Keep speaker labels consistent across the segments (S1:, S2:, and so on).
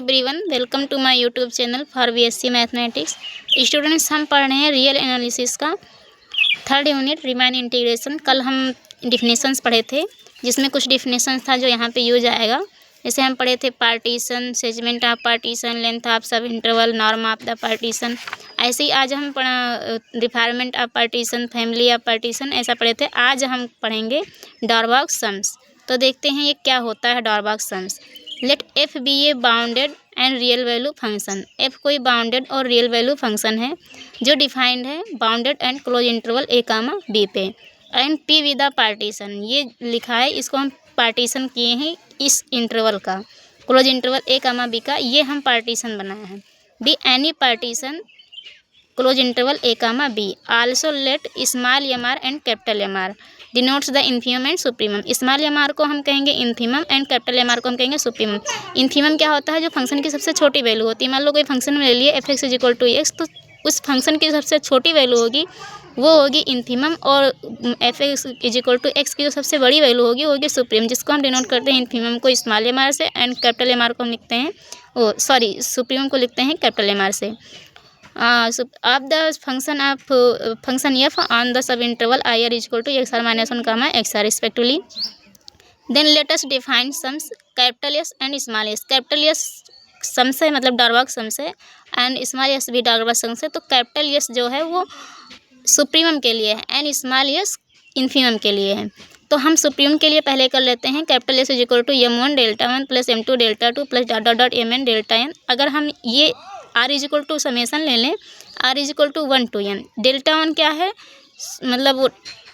S1: Everyone, welcome to my YouTube channel for BSc mathematics. Students, हम पढ़ रहे हैं रियल एनालिसिस का थर्ड यूनिट रिमान इंटीग्रेशन। कल हम डिफिनेशंस पढ़े थे, जिसमें कुछ डिफिनेशंस था जो यहाँ पे यूज आएगा। जैसे हम पढ़े थे partition, segment of partition, length of sub interval, norm of the partition. ऐसे ही आज हम पढ़ा refinement of partition, family of partition, ऐसा पढ़े थे। आज हम पढ़ेंगे डॉरबॉक्स सम्स। तो देखते हैं ये क्या होता है Darboux sums. Let F B A bounded and real value function. F कोई बाउंडेड और रियल वैल्यू फंक्शन है जो डिफाइंड है bounded and closed interval A comma B पे, and P with the partition. ये लिखा है, इसको हम पार्टीशन किए हैं इस इंटरवल का, close interval A comma B का, ये हम पार्टीशन बनाया है। Be any partition close interval A comma B. Also let small M R and capital M R denotes the infimum and supremum. Small M R को हम कहेंगे infimum and capital M R को हम कहेंगे supremum. Infimum क्या होता है? जो फंक्शन की सबसे छोटी वैल्यू होती है। मान लो कोई फंक्शन में ले लिए F x is equal to X, तो उस फंक्शन की सबसे छोटी वैल्यू होगी वो होगी इन्फीमम, और f x is equal to x की जो सबसे बड़ी वैल्यू होगी वो होगी सुप्रीम, जिसको हम डिनोट करते हैं इन्फीमम को स्मॉल एम आर से, एंड कैपिटल एम आर को हम लिखते हैं सुप्रीमम को लिखते हैं कैपिटल एम आर से। of the function f on the sub interval I r is equal to x r minus 1 comma x r respectively. Then let us define sums capital S and small s. Capital S sums है, मतलब डॉरबॉक्स sums है, and small s भी डॉरबॉक्स sums है। तो capital S जो है वो supremum के लिए है एंड स्मॉल s इन्फीमम के लिए है। तो हम सुप्रीमम के लिए पहले कर लेते हैं। Capital S is equal to m1 delta 1 plus m2 delta 2 plus dot dot dot mn delta n। अगर हम ये r is equal to summation ले लें, r is equal to 1 to n। Delta 1 क्या है? मतलब वो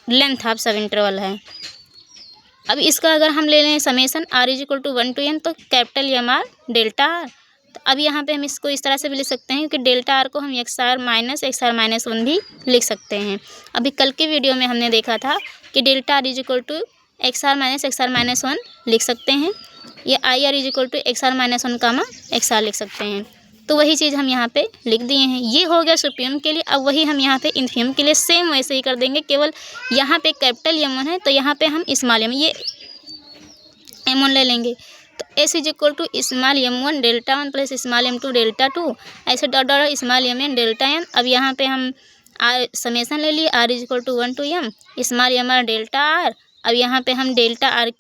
S1: लेंथ ऑफ सब इंटरवल है। अब इसका अगर हम ले लें summation r is equal to 1 to n, तो capital M R delta R. तो अब यहाँ पे हम इसको इस तरह से भी लिख सकते हैं, क्योंकि डेल्टा आर को हम एक्स आर माइनस 1 भी लिख सकते हैं। अभी कल के वीडियो में हमने देखा था कि delta r is equal to x r minus 1 लिख सकते हैं, या i r is equal to x r minus 1 comma x r लिख सकते हैं। तो वही चीज़ हम यहाँ पे लिख दिए हैं। ये हो गया सुप्रीमम के लिए। अब वही हम यहाँ पे इन्फीमम के लिए सेम वैसे ही कर देंगे, केवल यहाँ पे कैपिटल M1 है तो यहाँ पे हम स्मॉल m, ये M1 ले लेंगे। तो S is equal to small m1 delta 1 plus small m2 delta 2, ऐसे dot dot small mn delta n। अब यहाँ पे हम समेसन ले लिए, r is equal to 1 to m small m r delta r। अब यहाँ पे हम डेल्टा आर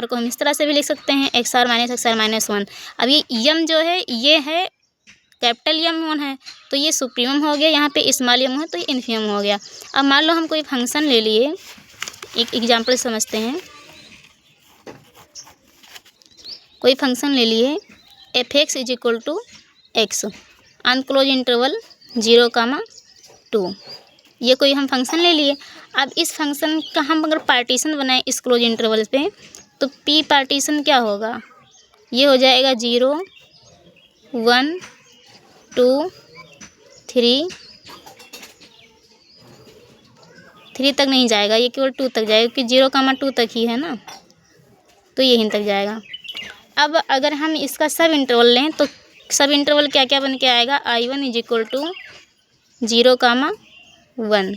S1: को हम इस तरह से भी लिख सकते हैं, एक्स आर माइनस 1। अब ये यम जो है ये है कैपिटल M1 है, तो ये सुप्रीमम हो गया। यहाँ पे स्मॉल m है तो ये इन्फीमम हो गया। अब मान लो हम कोई फंक्शन ले लिए, एक एग्जांपल समझते हैं। कोई फंक्शन ले लिए F x is equal to x on close interval 0,2। ये कोई हम फंक्शन ले लिए। अब इस फंक्शन का हम अगर पार्टीशन बनाएं इस क्लोज इंटरवल पे, तो पी पार्टीशन क्या होगा? ये हो जाएगा 0, 1, 2, 3 तक नहीं जाएगा, ये केवल 2 तक जाएगा, क्योंकि 0,2 तक ही है ना, तो यहीं तक जाएगा। अब अगर हम इसका सब इंटरवल लें, तो सब इंटरवल क्या क्या बन के आएगा? I1 इज इक्वल टू 0,1,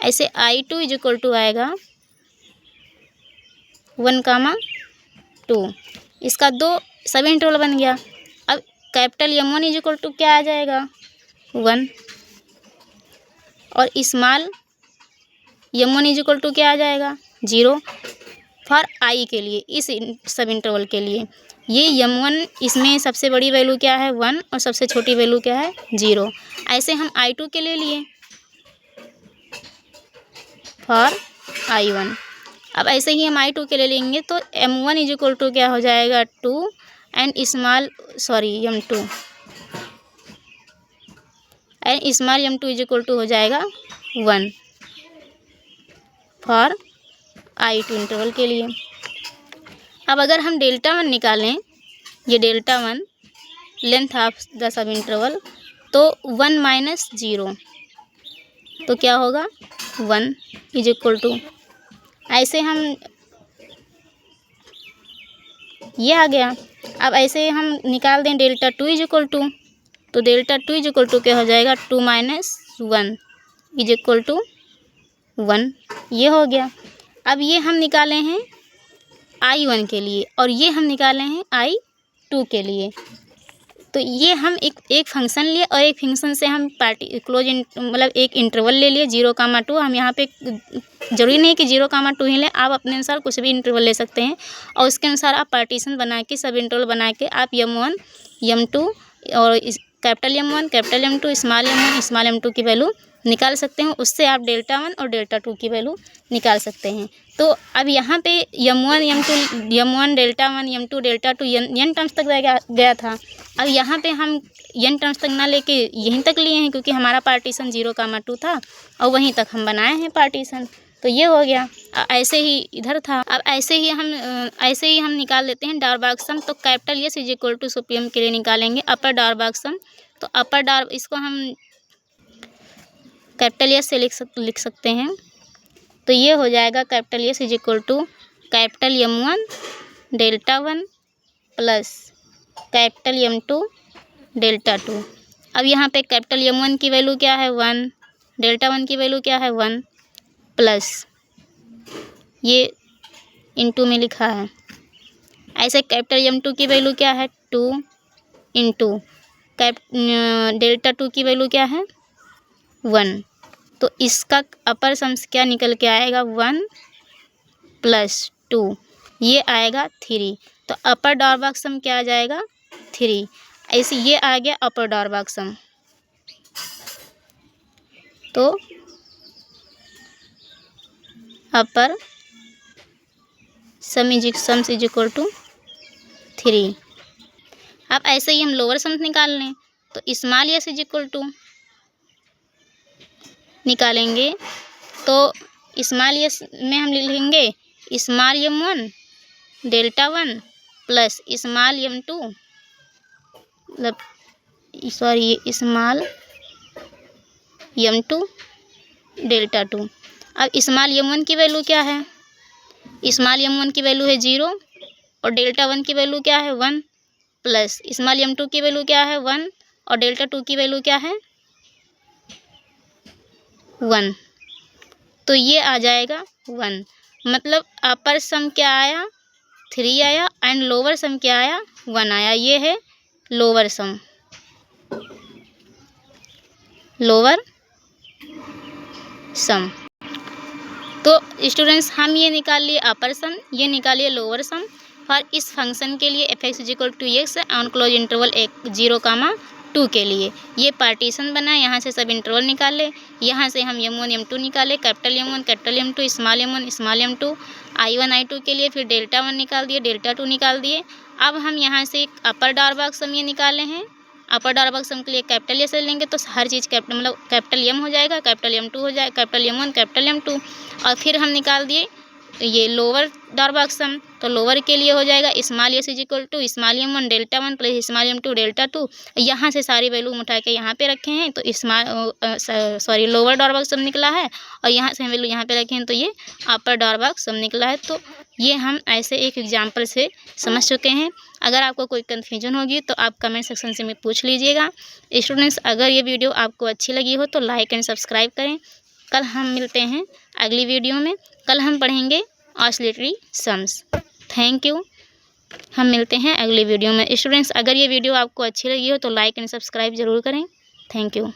S1: ऐसे I2 इज इक्वल टू आएगा 1,2। इसका 2 सब इंटरवल बन गया। अब capital M1 is equal to क्या आ जाएगा? 1, और small m1 is equal to क्या आ जाएगा? 0 फॉर I के लिए, इस सब इंटरवल के लिए। ये m1 इसमें सबसे बड़ी वैल्यू क्या है? 1, और सबसे छोटी वैल्यू क्या है? 0। ऐसे हम I2 के ले लिए फॉर I1। अब ऐसे ही हम I2 के ले लेंगे, तो m1 इज इक्वल टू क्या हो जाएगा? 2, and m2 and small m2 is equal to हो जाएगा 1 फॉर I2 इंटरवल के लिए। अब अगर हम डेल्टा 1 निकालें, ये delta 1 length of the sub interval, तो 1 माइनस 0, तो क्या होगा? 1 इज इक्वल टू, ऐसे हम ये आ गया। अब ऐसे हम निकाल दें डेल्टा 2 इज इक्वल टू, तो डेल्टा 2 इज इक्वल टू क्या हो जाएगा? 2 माइनस 1 इज इक्वल टू 1, ये हो गया। अब ये हम निकाले हैं I1 के लिए, और ये हम निकाले हैं I2 के लिए। तो ये हम एक फंक्शन लिए और एक फंक्शन से हम मतलब एक इंटरवल ले लिए 0,2। हम यहाँ पे ज़रूरी नहीं कि 0,2 ही लें, आप अपने अनुसार कुछ भी इंटरवल ले सकते हैं और उसके अनुसार आप पार्टीशन बना के सब इंटरवल बना के आप M1 M2 और capital M1 capital M2 small m2 की वैल्यू निकाल सकते हैं। उससे आप डेल्टा 1 और डेल्टा 2 की वैल्यू निकाल सकते हैं। तो अब यहाँ पे M1 delta 1 M2 delta 2 n terms तक गया था। अब यहाँ पे हम n टर्म्स तक ना लेके यहीं तक लिए हैं, क्योंकि हमारा पार्टीशन 0,2 था और वहीं तक हम बनाए हैं पार्टीशन। तो ये हो गया। ऐसे ही इधर था। अब ऐसे ही हम निकाल लेते हैं डार्बाग सम। तो कैपिटल S = सुप्रीम के लिए निकालेंगे अपर डार्बाग सम। तो अपर इसको हम कैपिटल S से लिख सकते हैं। तो ये हो जाएगा capital S = capital M1 delta 1 plus capital M2 delta 2। अब यहाँ पे कैपिटल M1 की वैल्यू क्या है 1, डेल्टा 1 की वैल्यू क्या है 1 प्लस ये इंटू में लिखा है। ऐसे कैपिटल M2 की वैल्यू क्या है 2 इंटू डेल्टा 2 की वैल्यू क्या है 1। तो इसका अपर सम्स क्या निकल के आएगा 1 + 2, ये आएगा 3। तो अपर डार्बाग सम क्या आ जाएगा 3। ऐसे ये आ गया अपर डार्बाग सम। तो अपर सम = 3। अब ऐसे ही हम लोअर सम्स निकाल लें। तो स्मॉल s = निकालेंगे। तो स्मॉल s में हम लिखेंगे small m1 delta 1 plus small m2 मतलब स्मॉल m2 डेल्टा 2। अब स्मॉल m1 की वैल्यू क्या है, स्मॉल m1 की वैल्यू है 0 और डेल्टा 1 की वैल्यू क्या है 1 प्लस स्मॉल m2 की वैल्यू क्या है 1 और डेल्टा 2 की वैल्यू क्या है 1। तो ये आ जाएगा 1। मतलब अपर सम क्या आया 3 आया एंड लोअर सम क्या आया 1 आया। ये है लोअर सम। तो स्टूडेंट्स हम ये निकाल लिए अपर सम, ये निकालिए लोअर सम और इस फंक्शन के लिए f(x) = x on close interval 0,2 के लिए ये पार्टीशन बना। यहाँ से सब इंटरवल निकाल ले। यहाँ से हम M1 M2 निकाले, capital M1 capital M2 small m1 small m2 I1 I2 के लिए, फिर डेल्टा 1 निकाल दिए, डेल्टा 2 निकाल दिए। अब हम यहाँ से अपर डार्बाग सम ये निकाले हैं। अपर डार्बाग सम के लिए कैपिटल S ले लेंगे तो हर चीज़ मतलब कैपिटल M हो जाएगा, कैपिटल M2 हो जाएगा, कैपिटल M1 कैपिटल M2। और फिर हम निकाल दिए ये लोअर डार्बाग सम। तो लोअर के लिए हो जाएगा small s = small m1 delta 1 plus small m2 delta 2। यहाँ से सारी वैल्यू उठा के यहाँ पे रखे हैं तो लोअर डार्बाग सम निकला है और यहाँ से वैल्यू यहाँ पे रखे हैं तो ये अपर डार्बाग सम निकला है। तो ये हम ऐसे एक एग्जाम्पल से समझ चुके हैं। अगर आपको कोई कन्फ्यूजन होगी तो आप कमेंट सेक्शन से में पूछ लीजिएगा। स्टूडेंट्स अगर ये वीडियो आपको अच्छी लगी हो तो लाइक एंड सब्सक्राइब करें। कल हम मिलते हैं अगली वीडियो में। कल हम पढ़ेंगे ऑसिलेटरी सम्स। Thank you. हम मिलते हैं अगली वीडियो में। स्टूडेंट्स अगर ये वीडियो आपको अच्छी लगी हो तो लाइक एंड सब्सक्राइब ज़रूर करें। Thank you.